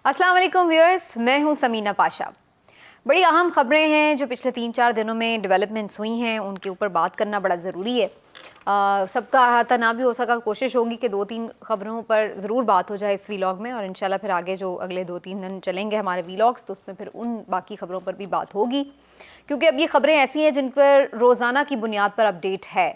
अस्सलाम वालेकुम व्यूअर्स, मैं हूं समीना पाशा। बड़ी अहम ख़बरें हैं जो पिछले 3-4 दिनों में डेवलपमेंट्स हुई हैं, उनके ऊपर बात करना बड़ा ज़रूरी है। सबका अहाता ना भी हो सका, कोशिश होगी कि 2-3 ख़बरों पर ज़रूर बात हो जाए इस वीलॉग में, और इंशाल्लाह फिर आगे जो अगले 2-3 दिन चलेंगे हमारे वीलॉग्स, तो उसमें फिर उन बाकी ख़बरों पर भी बात होगी, क्योंकि अब ये ख़बरें ऐसी हैं जिन पर रोज़ाना की बुनियाद पर अपडेट है।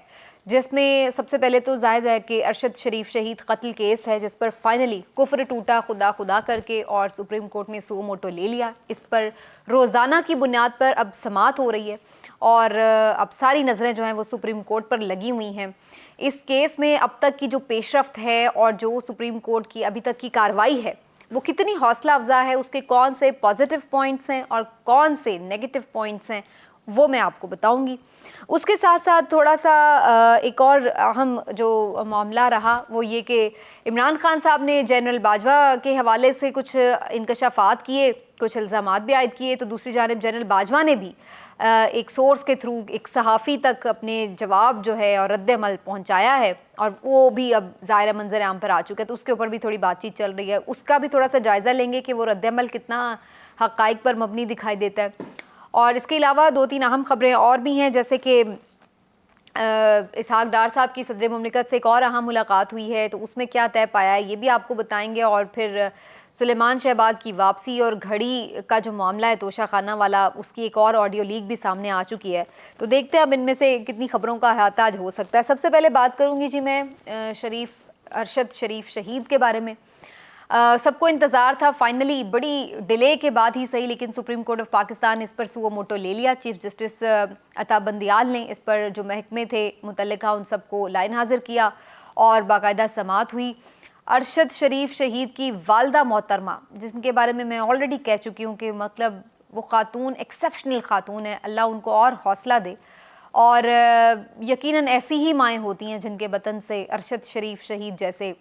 जिसमें सबसे पहले तो जाहिर है कि अरशद शरीफ शहीद कत्ल केस है, जिस पर फाइनली कुफ्र टूटा खुदा खुदा करके और सुप्रीम कोर्ट ने सुओ मोटो ले लिया। इस पर रोज़ाना की बुनियाद पर अब समाअत हो रही है और अब सारी नज़रें जो हैं वो सुप्रीम कोर्ट पर लगी हुई हैं। इस केस में अब तक की जो पेशरफ्त है और जो सुप्रीम कोर्ट की अभी तक की कार्रवाई है वो कितनी हौसला अफजा है, उसके कौन से पॉजिटिव पॉइंट्स हैं और कौन से नेगेटिव पॉइंट्स हैं, वो मैं आपको बताऊंगी। उसके साथ साथ थोड़ा सा एक और अहम जो मामला रहा वो ये कि इमरान खान साहब ने जनरल बाजवा के हवाले से कुछ इंकशाफात किए, कुछ इल्ज़ामात भी आयद किए, तो दूसरी जानिब जनरल बाजवा ने भी एक सोर्स के थ्रू एक सहाफ़ी तक अपने जवाब जो है और रद्द-ए-अमल पहुँचाया है, और वो भी अब ज़ाहिर मंज़र आम पर आ चुका है, तो उसके ऊपर भी थोड़ी बातचीत चल रही है। उसका भी थोड़ा सा जायज़ा लेंगे कि वो रद्द-ए-अमल कितना हक़ाइक़ पर मबनी दिखाई देता है। और इसके अलावा 2-3 अहम ख़बरें और भी हैं, जैसे कि इसहाक डार साहब की सदर मुमलिकत से एक और अहम मुलाकात हुई है, तो उसमें क्या तय पाया है ये भी आपको बताएंगे। और फिर सुलेमान शहबाज की वापसी और घड़ी का जो मामला है तोशा खाना वाला, उसकी एक और ऑडियो लीक भी सामने आ चुकी है। तो देखते हैं अब इनमें से कितनी ख़बरों का अहाता आज हो सकता है। सबसे पहले बात करूँगी जी मैं अरशद शरीफ शहीद के बारे में। सबको इंतज़ार था, फाइनली बड़ी डिले के बाद ही सही, लेकिन सुप्रीम कोर्ट ऑफ पाकिस्तान ने इस पर सुओ मोटो ले लिया। चीफ जस्टिस अता बंदियाल ने इस पर जो महकमे थे मुतल्लिका उन सबको लाइन हाजिर किया और बाकायदा समाअत हुई। अरशद शरीफ शहीद की वालदा मोहतरमा, जिनके बारे में मैं ऑलरेडी कह चुकी हूँ कि मतलब वो खातून एक्सेप्शनल खातून है, अल्लाह उनको और हौसला दे। और यकीनन ऐसी ही माएँ होती हैं जिनके वतन से अरशद शरीफ शहीद जैसे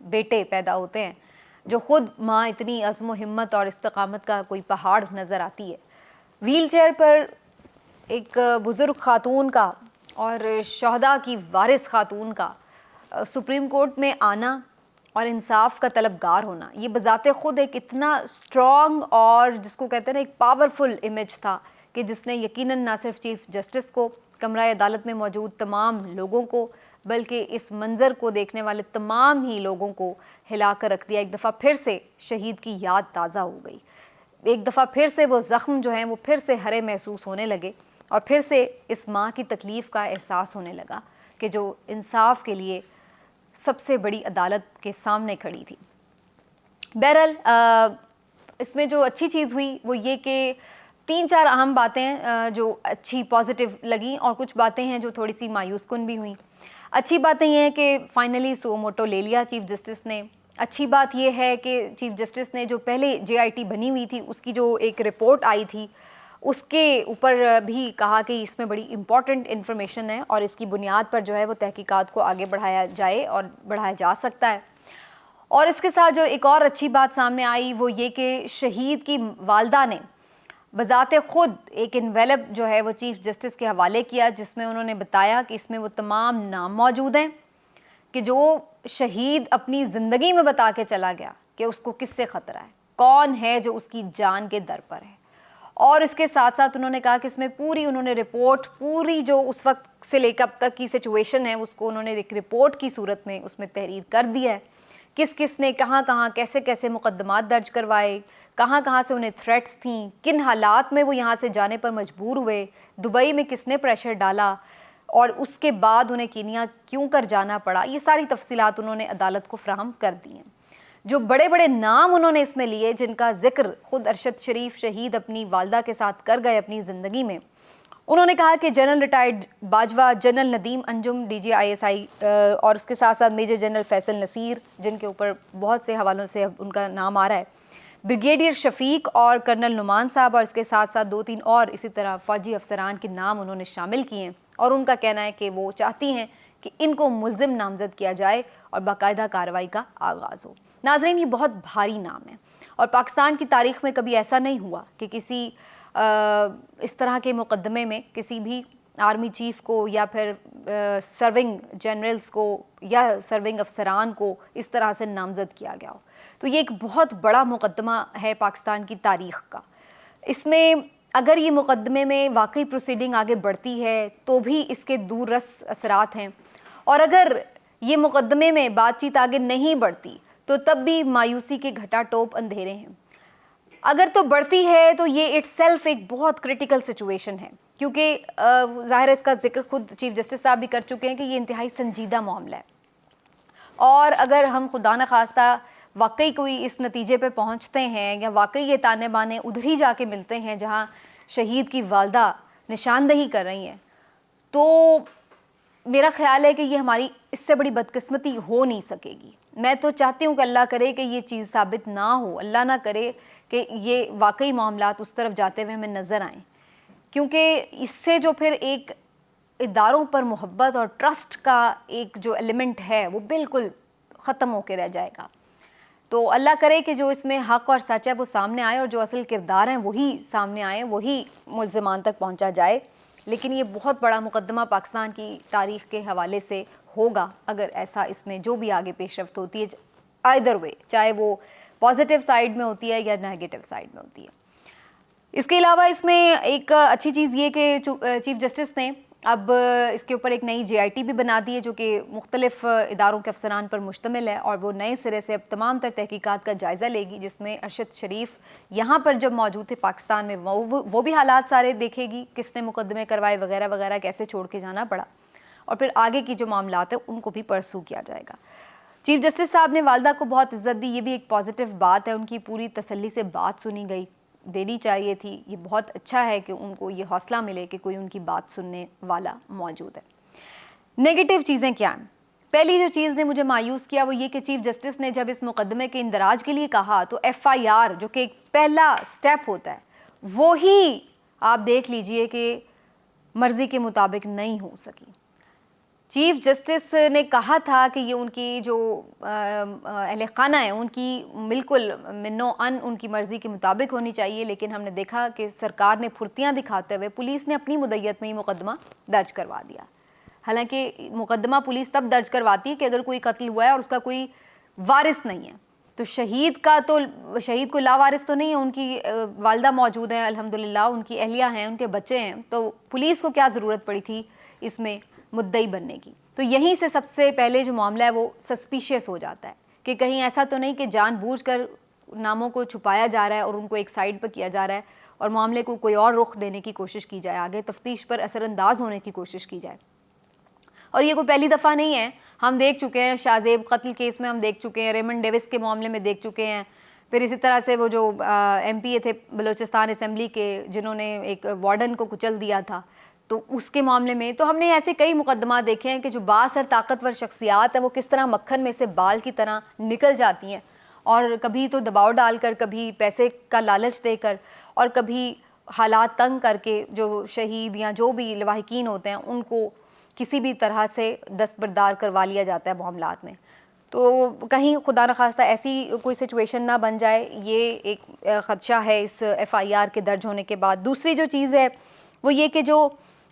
बेटे पैदा होते हैं, जो ख़ुद माँ इतनी अज़्म हिम्मत और इस्तकामत का कोई पहाड़ नज़र आती है। व्हील चेयर पर एक बुज़ुर्ग खातून का और शहदा की वारिस खातून का सुप्रीम कोर्ट में आना और इंसाफ का तलबगार होना, ये बज़ाते ख़ुद एक इतना स्ट्रॉन्ग और जिसको कहते हैं ना एक पावरफुल इमेज था कि जिसने यकीनन ना सिर्फ चीफ जस्टिस को, कमरा अदालत में मौजूद तमाम लोगों को, बल्कि इस मंज़र को देखने वाले तमाम ही लोगों को हिला कर रख दिया। एक दफ़ा फिर से शहीद की याद ताज़ा हो गई, एक दफ़ा फिर से वो ज़ख्म जो हैं वो फिर से हरे महसूस होने लगे, और फिर से इस माँ की तकलीफ़ का एहसास होने लगा कि जो इंसाफ के लिए सबसे बड़ी अदालत के सामने खड़ी थी। बहरहाल इसमें जो अच्छी चीज़ हुई वो ये कि 3-4 अहम बातें जो अच्छी पॉजिटिव लगी, और कुछ बातें हैं जो थोड़ी सी मायूस कुन भी हुई। अच्छी बातें ये हैं कि फ़ाइनली सुओ मोटो ले लिया चीफ जस्टिस ने। अच्छी बात यह है कि चीफ जस्टिस ने जो पहले JIT बनी हुई थी उसकी जो एक रिपोर्ट आई थी उसके ऊपर भी कहा कि इसमें बड़ी इम्पॉर्टेंट इन्फॉर्मेशन है और इसकी बुनियाद पर जो है वो तहकीकात को आगे बढ़ाया जाए और बढ़ाया जा सकता है। और इसके साथ जो एक और अच्छी बात सामने आई वो ये कि शहीद की वालदा ने बज़ाते ख़ुद एक इन्वेलप जो है वो चीफ जस्टिस के हवाले किया, जिसमें उन्होंने बताया कि इसमें वो तमाम नाम मौजूद हैं कि जो शहीद अपनी ज़िंदगी में बता के चला गया कि उसको किससे ख़तरा है, कौन है जो उसकी जान के दर पर है। और इसके साथ साथ उन्होंने कहा कि इसमें पूरी उन्होंने रिपोर्ट, पूरी जो उस वक्त से लेकर अब तक की सिचुएशन है उसको उन्होंने एक रिपोर्ट की सूरत में उसमें तहरीर कर दिया है। किस किस ने कहाँ कहाँ कैसे कैसे मुकदमात दर्ज करवाए, कहाँ कहाँ से उन्हें थ्रेट्स थीं, किन हालात में वो यहाँ से जाने पर मजबूर हुए, दुबई में किसने प्रेशर डाला, और उसके बाद उन्हें कीनिया क्यों कर जाना पड़ा। ये सारी तफसीलात उन्होंने अदालत को फ्राहम कर दी हैं। जो बड़े बड़े नाम उन्होंने इसमें लिए, जिनका जिक्र खुद अरशद शरीफ शहीद अपनी वालदा के साथ कर गए अपनी ज़िंदगी में, उन्होंने कहा कि general retired Bajwa, general Nadeem Anjum DG ISI, और उसके साथ साथ मेजर जनरल फैसल नसीर, जिनके ऊपर बहुत से हवालों से उनका नाम आ रहा है, ब्रिगेडियर शफीक और कर्नल नुमान साहब, और इसके साथ साथ 2-3 और इसी तरह फ़ौजी अफसरान के नाम उन्होंने शामिल किए हैं। और उनका कहना है कि वो चाहती हैं कि इनको मुल्ज़िम नामज़द किया जाए और बाकायदा कार्रवाई का आगाज़ हो। नाज़रीन, ये बहुत भारी नाम है और पाकिस्तान की तारीख़ में कभी ऐसा नहीं हुआ कि किसी इस तरह के मुकदमे में किसी भी आर्मी चीफ को या फिर सर्विंग जनरल्स को या सर्विंग अफसरान को इस तरह से नामजद किया गया हो। तो ये एक बहुत बड़ा मुकदमा है पाकिस्तान की तारीख़ का। इसमें अगर ये मुकदमे में वाकई प्रोसीडिंग आगे बढ़ती है तो भी इसके दूररस असरात हैं, और अगर ये मुकदमे में बातचीत आगे नहीं बढ़ती तो तब भी मायूसी के घटाटोप अंधेरे हैं। अगर तो बढ़ती है तो ये इट्सेल्फ एक बहुत क्रिटिकल सिचुएशन है, क्योंकि ज़ाहिर है इसका जिक्र खुद चीफ जस्टिस साहब भी कर चुके हैं कि ये इंतहाई संजीदा मामला है। और अगर हम खुदा न खास्ता वाकई कोई इस नतीजे पे पहुंचते हैं या वाकई ये ताने बाने उधर ही जाके मिलते हैं जहां शहीद की वालदा निशानदही कर रही हैं, तो मेरा ख्याल है कि ये हमारी इससे बड़ी बदकिस्मती हो नहीं सकेगी। मैं तो चाहती हूँ कि अल्लाह करे कि ये चीज़ साबित ना हो, अल्लाह ना करे कि ये वाकई मामलात उस तरफ जाते हुए हमें नज़र आएँ, क्योंकि इससे जो फिर एक इदारों पर मोहब्बत और ट्रस्ट का एक जो एलिमेंट है वो बिल्कुल ख़त्म होकर रह जाएगा। तो अल्लाह करे कि जो इसमें हक़ और सच है वो सामने आए और जो असल किरदार हैं वही सामने आए, वही मुल्ज़िमान तक पहुंचा जाए। लेकिन ये बहुत बड़ा मुकदमा पाकिस्तान की तारीख़ के हवाले से होगा अगर ऐसा इसमें जो भी आगे पेशरफ्त होती है, आइदर वे, चाहे वो पॉजिटिव साइड में होती है या नेगेटिव साइड में होती है। इसके अलावा इसमें एक अच्छी चीज़ ये कि चीफ जस्टिस ने अब इसके ऊपर एक नई JIT भी बना दी है जो कि मुख्तलिफ इदारों के अफसरान पर मुश्तमिल है, और वो नए सिरे से अब तमाम तर तहकीकात का जायज़ा लेगी, जिसमें अरशद शरीफ यहाँ पर जब मौजूद थे पाकिस्तान में वो भी हालात सारे देखेगी, किसने मुकदमे करवाए वगैरह वगैरह, कैसे छोड़ के जाना पड़ा, और फिर आगे की जो मामलात है उनको भी परसू किया जाएगा। चीफ जस्टिस साहब ने वालदा को बहुत इज्जत दी, ये भी एक पॉजिटिव बात है। उनकी पूरी तसल्ली से बात सुनी गई, देनी चाहिए थी। ये बहुत अच्छा है कि उनको ये हौसला मिले कि कोई उनकी बात सुनने वाला मौजूद है। नेगेटिव चीज़ें क्या हैं? पहली जो चीज़ ने मुझे मायूस किया वो ये कि चीफ जस्टिस ने जब इस मुकदमे के इंदराज के लिए कहा तो FIR जो कि एक पहला स्टेप होता है वो ही आप देख लीजिए कि मर्ज़ी के मुताबिक नहीं हो सकी। चीफ जस्टिस ने कहा था कि ये उनकी जो अहले खाना है उनकी बिल्कुल मिन्नो अन उनकी मर्ज़ी के मुताबिक होनी चाहिए, लेकिन हमने देखा कि सरकार ने फुर्तियाँ दिखाते हुए पुलिस ने अपनी मुद्दत में ही मुकदमा दर्ज करवा दिया। हालांकि मुकदमा पुलिस तब दर्ज करवाती है कि अगर कोई कत्ल हुआ है और उसका कोई वारिस नहीं है, तो शहीद को लावारिस तो नहीं है, उनकी वालदा मौजूद है अल्हम्दुलिल्लाह, उनकी अहलिया हैं, उनके बच्चे हैं, तो पुलिस को क्या ज़रूरत पड़ी थी इसमें मुद्दई बनने की। तो यहीं से सबसे पहले जो मामला है वो सस्पिशियस हो जाता है कि कहीं ऐसा तो नहीं कि जानबूझकर नामों को छुपाया जा रहा है और उनको एक साइड पर किया जा रहा है और मामले को कोई और रुख देने की कोशिश की जाए, आगे तफ्तीश पर असरअंदाज होने की कोशिश की जाए। और ये कोई पहली दफ़ा नहीं है, हम देख चुके हैं शाहजेब कत्ल केस में, हम देख चुके हैं रेमंड डेविस के मामले में देख चुके हैं, फिर इसी तरह से वो जो MP थे बलूचिस्तान असम्बली के जिन्होंने एक वार्डन को कुचल दिया था, तो उसके मामले में तो हमने ऐसे कई मुकदमा देखे हैं कि जो बासर ताकतवर शख्सियात हैं वो किस तरह मक्खन में से बाल की तरह निकल जाती हैं, और कभी तो दबाव डालकर, कभी पैसे का लालच देकर, और कभी हालात तंग करके जो शहीद या जो भी लवाहिकीन होते हैं उनको किसी भी तरह से दस्तबरदार करवा लिया जाता है मामलात में। तो कहीं खुदा न खास्ता ऐसी कोई सिचुएशन ना बन जाए, ये एक ख़दशा है इस FIR के दर्ज होने के बाद। दूसरी जो चीज़ है वो ये कि जो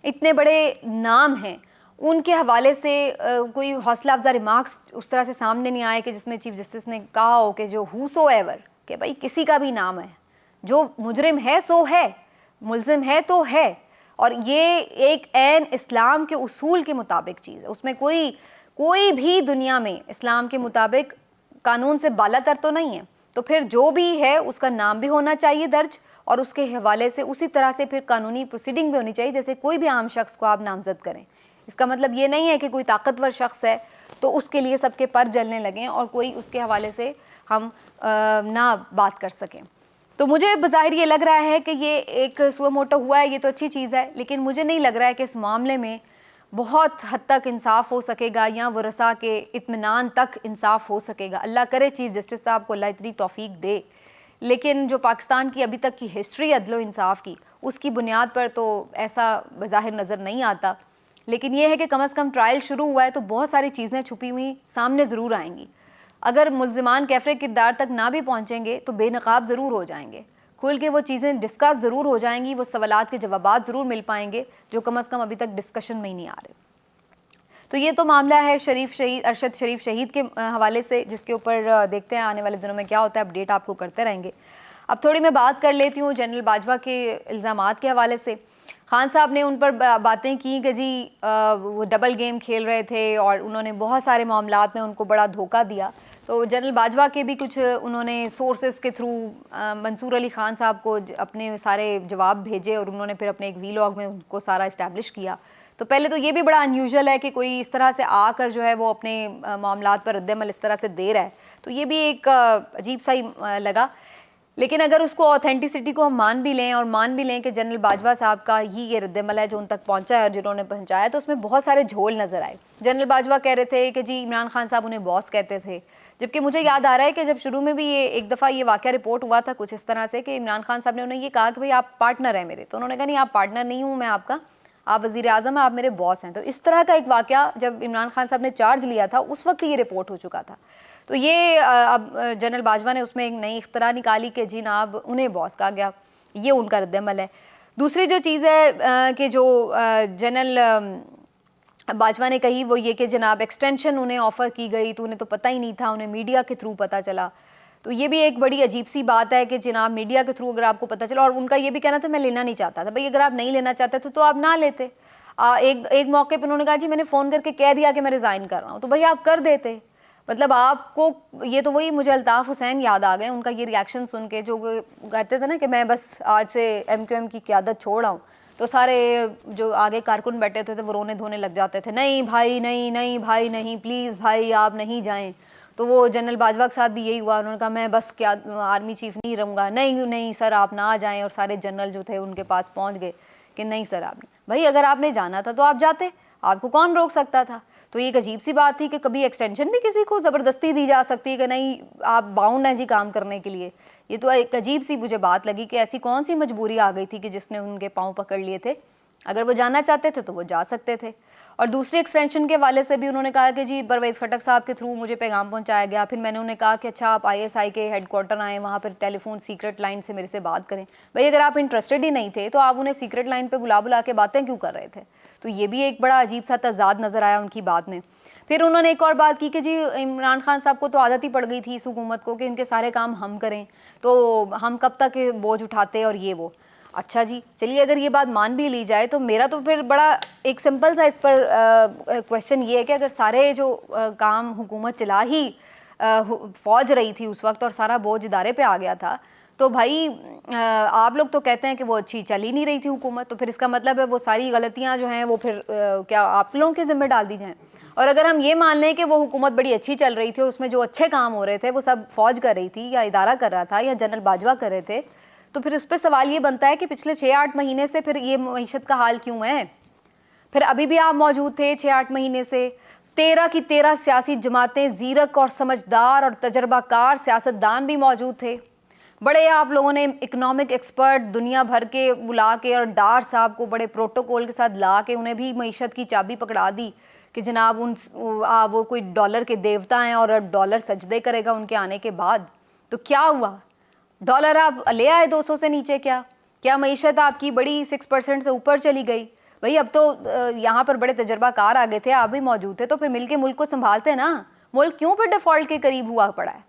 इतने बड़े नाम हैं उनके हवाले से कोई हौसला अफजा रिमार्क्स उस तरह से सामने नहीं आए कि जिसमें चीफ जस्टिस ने कहा हो कि जो हूसो एवर, कि भाई किसी का भी नाम है, जो मुजरिम है सो है, मुल्जिम है तो है, और ये एक ऐन इस्लाम के उसूल के मुताबिक चीज़ है। उसमें कोई भी दुनिया में इस्लाम के मुताबिक कानून से बालातर तो नहीं है, तो फिर जो भी है उसका नाम भी होना चाहिए दर्ज, और उसके हवाले से उसी तरह से फिर कानूनी प्रोसीडिंग भी होनी चाहिए जैसे कोई भी आम शख्स को आप नामजद करें। इसका मतलब ये नहीं है कि कोई ताकतवर शख्स है तो उसके लिए सबके पर जलने लगें और कोई उसके हवाले से हम ना बात कर सकें। तो मुझे बज़ाहिर ये लग रहा है कि ये एक सुओ मोटो हुआ है, ये तो अच्छी चीज़ है, लेकिन मुझे नहीं लग रहा है कि इस मामले में बहुत हद तक इंसाफ हो सकेगा या वरसा के इत्मीनान तक इंसाफ हो सकेगा। अल्लाह करे चीफ जस्टिस साहब को अल्लाह इतनी तौफीक दे, लेकिन जो पाकिस्तान की अभी तक की हिस्ट्री अदलो इंसाफ की, उसकी बुनियाद पर तो ऐसा बज़ाहिर नज़र नहीं आता। लेकिन यह है कि कम से कम ट्रायल शुरू हुआ है तो बहुत सारी चीज़ें छुपी हुई सामने ज़रूर आएंगी। अगर मुल्ज़िमान कैफ़रे किरदार तक ना भी पहुँचेंगे तो बेनकाब ज़रूर हो जाएंगे। खुल के वो चीज़ें डिस्कस ज़रूर हो जाएंगी, वो सवालात के जवाबात ज़रूर मिल पाएंगे जो कम अज़ कम अभी तक डिस्कशन में ही नहीं आ रहे। तो ये तो मामला है अरशद शरीफ शहीद के हवाले से, जिसके ऊपर देखते हैं आने वाले दिनों में क्या होता है, अपडेट आपको करते रहेंगे। अब थोड़ी मैं बात कर लेती हूँ जनरल बाजवा के इल्ज़ामात के हवाले से। खान साहब ने उन पर बातें की कि जी वो डबल गेम खेल रहे थे और उन्होंने बहुत सारे मामलात में उनको बड़ा धोखा दिया। तो जनरल बाजवा के भी कुछ उन्होंने सोर्सेस के थ्रू मंसूर अली ख़ान साहब को अपने सारे जवाब भेजे और उन्होंने फिर अपने एक वीलॉग में उनको सारा इस्टेब्लिश किया। तो पहले तो ये भी बड़ा अनयूजुअल है कि कोई इस तरह से आकर जो है वो अपने मामलात पर रद्द-ए-अमल इस तरह से दे रहा है, तो ये भी एक अजीब सा ही लगा। लेकिन अगर उसको ऑथेंटिसिटी को हम मान भी लें और मान भी लें कि जनरल बाजवा साहब का ही ये रद्द-ए-अमल है जो उन तक पहुंचा है और जिन्होंने पहुंचाया, तो उसमें बहुत सारे झोल नज़र आए। जनरल बाजवा कह रहे थे कि जी इमरान खान साहब उन्हें बॉस कहते थे, जबकि मुझे याद आ रहा है कि जब शुरू में भी ये एक दफ़ा ये वाक़या रिपोर्ट हुआ था कुछ इस तरह से कि इमरान खान साहब ने उन्हें ये कहा कि भाई आप पार्टनर हैं मेरे, तो उन्होंने कहा नहीं आप पार्टनर नहीं हूँ मैं आपका, आप वज़ीर आज़म हैं, आप मेरे बॉस हैं। तो इस तरह का एक वाक़या जब इमरान खान साहब ने चार्ज लिया था उस वक्त ये रिपोर्ट हो चुका था। तो ये अब जनरल बाजवा ने उसमें एक नई इख्तरा निकाली कि जी नाब उन्हें बॉस कहा गया, ये उनका रद्द-ए-अमल है। दूसरी जो चीज़ है कि जो जनरल बाजवा ने कही वो ये कि जनाब एक्सटेंशन उन्हें ऑफ़र की गई तो उन्हें तो पता ही नहीं था, उन्हें मीडिया के थ्रू पता चला। तो ये भी एक बड़ी अजीब सी बात है कि जनाब मीडिया के थ्रू अगर आपको पता चला, और उनका ये भी कहना था मैं लेना नहीं चाहता था। भाई अगर आप नहीं लेना चाहते थे तो आप ना लेते। एक मौके पर उन्होंने कहा जी मैंने फ़ोन करके कह दिया कि मैं रिज़ाइन कर रहा हूँ, तो भाई आप कर देते। मतलब आपको ये तो वही मुझे अल्ताफ़ हुसैन याद आ गए, उनका ये रिएक्शन सुन के, जो कहते थे ना कि मैं बस आज से MQM की क़यादत छोड़ रहा हूँ, तो सारे जो आगे कारकुन बैठे थे वो रोने धोने लग जाते थे, नहीं भाई नहीं, नहीं भाई नहीं, प्लीज़ भाई आप नहीं जाएं। तो वो जनरल बाजवा के साथ भी यही हुआ, उन्होंने कहा मैं बस क्या आर्मी चीफ नहीं रहूँगा, नहीं नहीं सर आप ना जाएं, और सारे जनरल जो थे उनके पास पहुँच गए कि नहीं सर आप नहीं। भाई अगर आपने जाना था तो आप जाते, आपको कौन रोक सकता था। तो ये एक अजीब सी बात थी कि कभी एक्सटेंशन भी किसी को ज़बरदस्ती दी जा सकती है कि नहीं आप बाउंड हैं जी काम करने के लिए। ये तो एक अजीब सी मुझे बात लगी कि ऐसी कौन सी मजबूरी आ गई थी कि जिसने उनके पाँव पकड़ लिए थे। अगर वो जाना चाहते थे तो वो जा सकते थे। और दूसरी एक्सटेंशन के वाले से भी उन्होंने कहा कि जी परवेज़ खटक साहब के थ्रू मुझे पैगाम पहुंचाया गया। फिर मैंने उन्हें कहा कि अच्छा आप ISI के हेडक्वार्टर आएँ, वहाँ पर टेलीफोन सीक्रेट लाइन से मेरे से बात करें। भाई अगर आप इंटरेस्टेड ही नहीं थे तो आप उन्हें सीक्रेट लाइन पर बुला बुला के बातें क्यों कर रहे थे। तो ये भी एक बड़ा अजीब सा तज़ाद नज़र आया उनकी बात में। फिर उन्होंने एक और बात की कि जी इमरान खान साहब को तो आदत ही पड़ गई थी इस हुकूमत को कि इनके सारे काम हम करें, तो हम कब तक बोझ उठाते और ये वो। अच्छा जी चलिए अगर ये बात मान भी ली जाए तो मेरा तो फिर बड़ा एक सिंपल सा इस पर क्वेश्चन ये है कि अगर सारे जो काम हुकूमत चला ही फ़ौज रही थी उस वक्त और सारा बोझ इदारे पे आ गया था, तो भाई आप लोग तो कहते हैं कि वो अच्छी चल ही नहीं रही थी हुकूमत, तो फिर इसका मतलब है वो सारी गलतियां जो हैं वो फिर क्या आप लोगों के ज़िम्मे डाल दी जाएं। और अगर हम ये मान लें कि वो हुकूमत बड़ी अच्छी चल रही थी और उसमें जो अच्छे काम हो रहे थे वो सब फ़ौज कर रही थी या इदारा कर रहा था या जनरल बाजवा कर रहे थे, तो फिर उस पर सवाल ये बनता है कि पिछले 6-8 महीने से फिर ये मईशत का हाल क्यों है। फिर अभी भी आप मौजूद थे 6-8 महीने से, 13 की 13 सियासी जमातें, ज़ीरक और समझदार और तजर्बाकार सियासतदान भी मौजूद थे। बड़े आप लोगों ने इकनॉमिक एक्सपर्ट दुनिया भर के बुला के और डार साहब को बड़े प्रोटोकॉल के साथ ला के उन्हें भी मईशत की चाबी पकड़ा दी कि जनाब वो कोई डॉलर के देवता हैं और अब डॉलर सजदे करेगा उनके आने के बाद। तो क्या हुआ, डॉलर आप ले आए 200 से नीचे? क्या मईशत आपकी बड़ी 6% से ऊपर चली गई? भाई अब तो यहाँ पर बड़े तजर्बाकार आ गए थे, आप भी मौजूद थे, तो फिर मिलके मुल्क को संभालते ना। मुल्क क्यों फिर डिफ़ॉल्ट के करीब हुआ पड़ा है?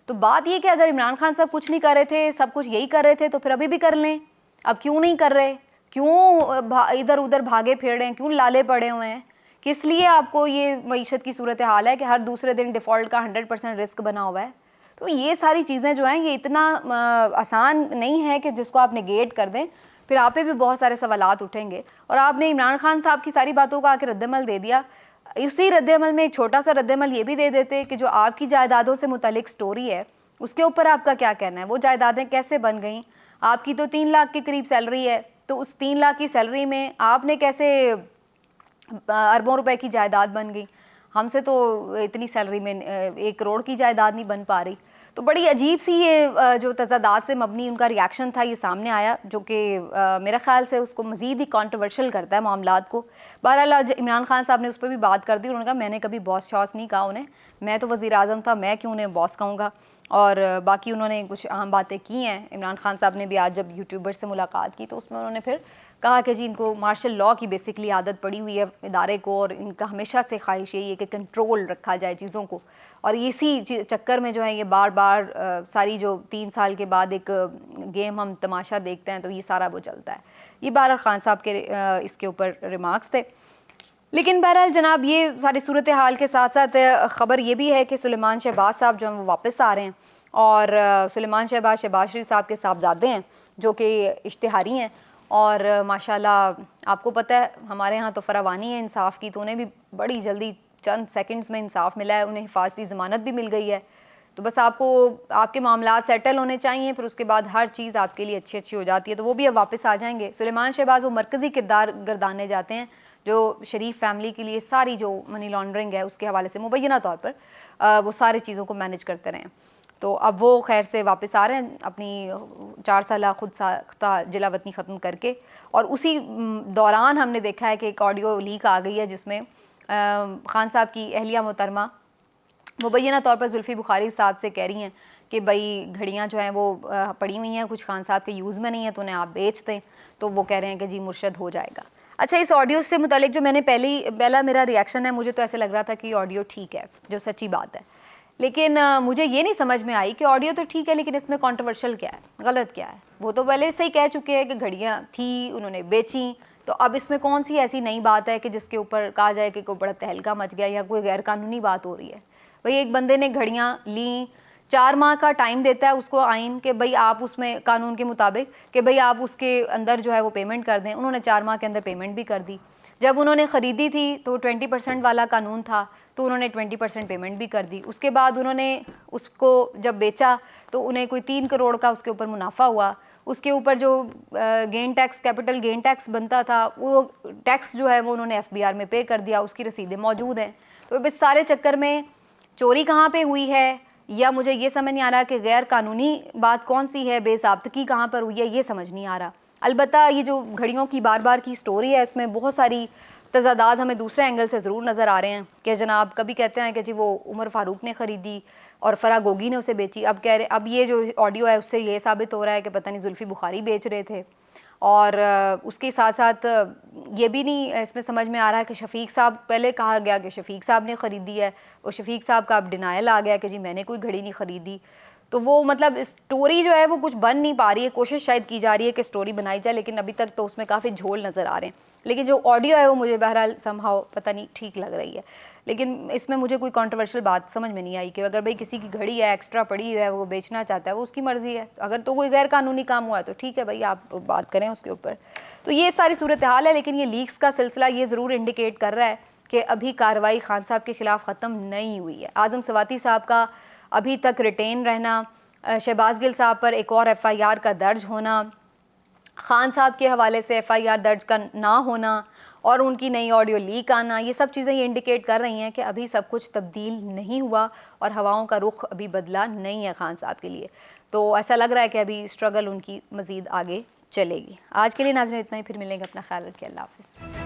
तो बात ये कि अगर इमरान खान साहब कुछ नहीं कर रहे थे, सब कुछ यही कर रहे थे, तो फिर अभी भी कर लें। अब क्यों नहीं कर रहे? क्यों इधर उधर भागे फिर रहे हैं? क्यों लाले पड़े हुए हैं? किस लिए आपको ये मईशत की सूरत हाल है कि हर दूसरे दिन डिफ़ॉल्ट का 100% रिस्क बना हुआ है? तो ये सारी चीज़ें जो हैं ये इतना आसान नहीं है कि जिसको आप नेगेट कर दें, फिर आप पे भी बहुत सारे सवालात उठेंगे। और आपने इमरान खान साहब की सारी बातों का आके रद्द-ए-अमल दे दिया। इसी रद्द-ए-अमल में एक छोटा सा रद्द-ए-अमल ये भी दे देते कि जो आपकी जायदादों से मुतालिक स्टोरी है उसके ऊपर आपका क्या कहना है, वो जायदादें कैसे बन गई? आपकी तो 3 लाख के करीब सैलरी है, तो उस 3 लाख की सैलरी में आपने कैसे अरबों रुपए की जायदाद बन गई? हमसे तो इतनी सैलरी में 1 करोड़ की जायदाद नहीं बन पा रही। तो बड़ी अजीब सी ये जो तज़ादात से मबनी उनका रिएक्शन था, ये सामने आया, जो कि मेरे ख्याल से उसको मज़ीद ही कॉन्ट्रोवर्शियल करता है मामलात को। बहरहाल आज इमरान खान साहब ने उस पर भी बात कर दी। उन्होंने कहा मैंने कभी बॉस शॉस नहीं कहा उन्हें, मैं तो वज़ीर आज़म था, मैं क्यों उन्हें बॉस कहूँगा। और बाकी उन्होंने कुछ अहम बातें की हैं। इमरान खान साहब ने भी आज जब यूट्यूबर से मुलाकात की तो उसमें उन्होंने फिर कहा कि जी इनको मार्शल लॉ की बेसिकली आदत पड़ी हुई है इदारे को, और इनका हमेशा से ख्वाहिश यही है कि कंट्रोल रखा जाए चीज़ों को, और इसी चक्कर में जो है ये बार बार सारी जो 3 साल के बाद एक गेम हम तमाशा देखते हैं तो ये सारा वो चलता है। ये बहरहाल खान साहब के इसके ऊपर रिमार्क्स थे। लेकिन बहरहाल जनाब ये सारी सूरत हाल के साथ साथ ख़बर ये भी है कि सुलेमान शहबाज साहब जो हैं वो वापस आ रहे हैं, और सुलेमान शहबाज शरीफ साहब के साहबजादे हैं जो कि इश्तिहारी हैं, और माशाल्लाह आपको पता है हमारे यहाँ तो फरावानी है इंसाफ की, तो उन्हें भी बड़ी जल्दी चंद सेकंड्स में इंसाफ मिला है, उन्हें हिफाजती ज़मानत भी मिल गई है। तो बस आपको आपके मामलात सेटल होने चाहिए, फिर उसके बाद हर चीज़ आपके लिए अच्छी अच्छी हो जाती है। तो वो भी अब वापस आ जाएंगे। सुलेमान शहबाज वो मरकज़ी किरदार गर्दाने जाते हैं जो शरीफ फैमिली के लिए सारी जो मनी लॉन्ड्रिंग है उसके हवाले से मुबैना तौर पर वो सारी चीज़ों को मैनेज करते रहें। तो अब वो खैर से वापस आ रहे हैं अपनी 4 साल खुद साख्ता जिला वतनी ख़त्म करके। और उसी दौरान हमने देखा है कि एक ऑडियो लीक आ गई है जिसमें खान साहब की अहलिया मोहतरमा मुबैना तौर पर जुल्फ़ी बुखारी साहब से कह रही हैं कि भाई घड़ियाँ जो हैं वो पड़ी हुई हैं, कुछ खान साहब के यूज़ में नहीं है, तो उन्हें आप बेच दें। तो वो कह रहे हैं कि जी मुर्शद हो जाएगा। अच्छा, इस ऑडियो से मुतालिक जो मैंने पहला मेरा रिएक्शन है, मुझे तो ऐसे लग रहा था कि ऑडियो ठीक है, जो सच्ची बात है। लेकिन मुझे ये नहीं समझ में आई कि ऑडियो तो ठीक है लेकिन इसमें कंट्रोवर्शियल क्या है, गलत क्या है। वो तो पहले से ही कह चुके हैं कि घड़ियाँ थी, उन्होंने बेची, तो अब इसमें कौन सी ऐसी नई बात है कि जिसके ऊपर कहा जाए कि कोई बड़ा तहलका मच गया या कोई गैर कानूनी बात हो रही है। भाई एक बंदे ने घड़ियाँ लीं, 4 माह का टाइम देता है उसको आइन कि भाई आप उसमें कानून के मुताबिक कि भाई आप उसके अंदर जो है वो पेमेंट कर दें। उन्होंने 4 माह के अंदर पेमेंट भी कर दी। जब उन्होंने ख़रीदी थी तो 20% वाला कानून था, तो उन्होंने 20% पेमेंट भी कर दी। उसके बाद उन्होंने उसको जब बेचा तो उन्हें कोई 3 करोड़ का उसके ऊपर मुनाफा हुआ। उसके ऊपर जो gain tax, capital gain tax बनता था, वो टैक्स जो है वो उन्होंने FBR में पे कर दिया, उसकी रसीदें मौजूद हैं। तो इस सारे चक्कर में चोरी कहाँ पे हुई है, या मुझे ये समझ नहीं आ रहा कि गैर कानूनी बात कौन सी है, बेज़ाब्तगी कहाँ पर हुई है, ये समझ नहीं आ रहा। अलबत्ता ये जो घड़ियों की बार बार की स्टोरी है, इसमें बहुत सारी तज़ादात हमें दूसरे एंगल से ज़रूर नज़र आ रहे हैं कि जनाब कभी कहते हैं कि जी वो उमर फ़ारूक ने ख़रीदी और फ़राह गोगी ने उसे बेची। अब कह रहे, अब ये जो ऑडियो है उससे ये साबित हो रहा है कि पता नहीं जुल्फ़ी बुखारी बेच रहे थे। और उसके साथ साथ ये भी नहीं इसमें समझ में आ रहा है कि शफ़ीक साहब, पहले कहा गया कि शफ़ीक साहब ने ख़रीदी है, और शफ़ीक साहब का अब डिनायल आ गया कि जी मैंने कोई घड़ी नहीं ख़रीदी। तो वो मतलब स्टोरी जो है वो कुछ बन नहीं पा रही है। कोशिश शायद की जा रही है कि स्टोरी बनाई जाए, लेकिन अभी तक तो उसमें काफ़ी झोल नज़र आ रहे हैं। लेकिन जो ऑडियो है वो मुझे बहरहाल समहाउ पता नहीं ठीक लग रही है। लेकिन इसमें मुझे कोई कंट्रोवर्शियल बात समझ में नहीं आई कि अगर भाई किसी की घड़ी है एक्स्ट्रा पड़ी है, वो बेचना चाहता है, वो उसकी मर्ज़ी है। अगर तो कोई गैर कानूनी काम हुआ है तो ठीक है भाई, आप बात करें उसके ऊपर। तो ये सारी सूरत हाल है। लेकिन ये लीक्स का सिलसिला ये ज़रूर इंडिकेट कर रहा है कि अभी कार्रवाई खान साहब के ख़िलाफ़ ख़त्म नहीं हुई है। आज़म सवाती साहब का अभी तक रिटेन रहना, शहबाज गिल साहब पर एक और FIR का दर्ज होना, खान साहब के हवाले से FIR दर्ज का ना होना और उनकी नई ऑडियो लीक आना, ये सब चीज़ें ये इंडिकेट कर रही हैं कि अभी सब कुछ तब्दील नहीं हुआ और हवाओं का रुख अभी बदला नहीं है खान साहब के लिए। तो ऐसा लग रहा है कि अभी स्ट्रगल उनकी मज़ीद आगे चलेगी। आज के लिए नाज़रीन इतना ही, फिर मिलेंगे। अपना ख्याल रखिए। अल्लाह हाफ़िज़।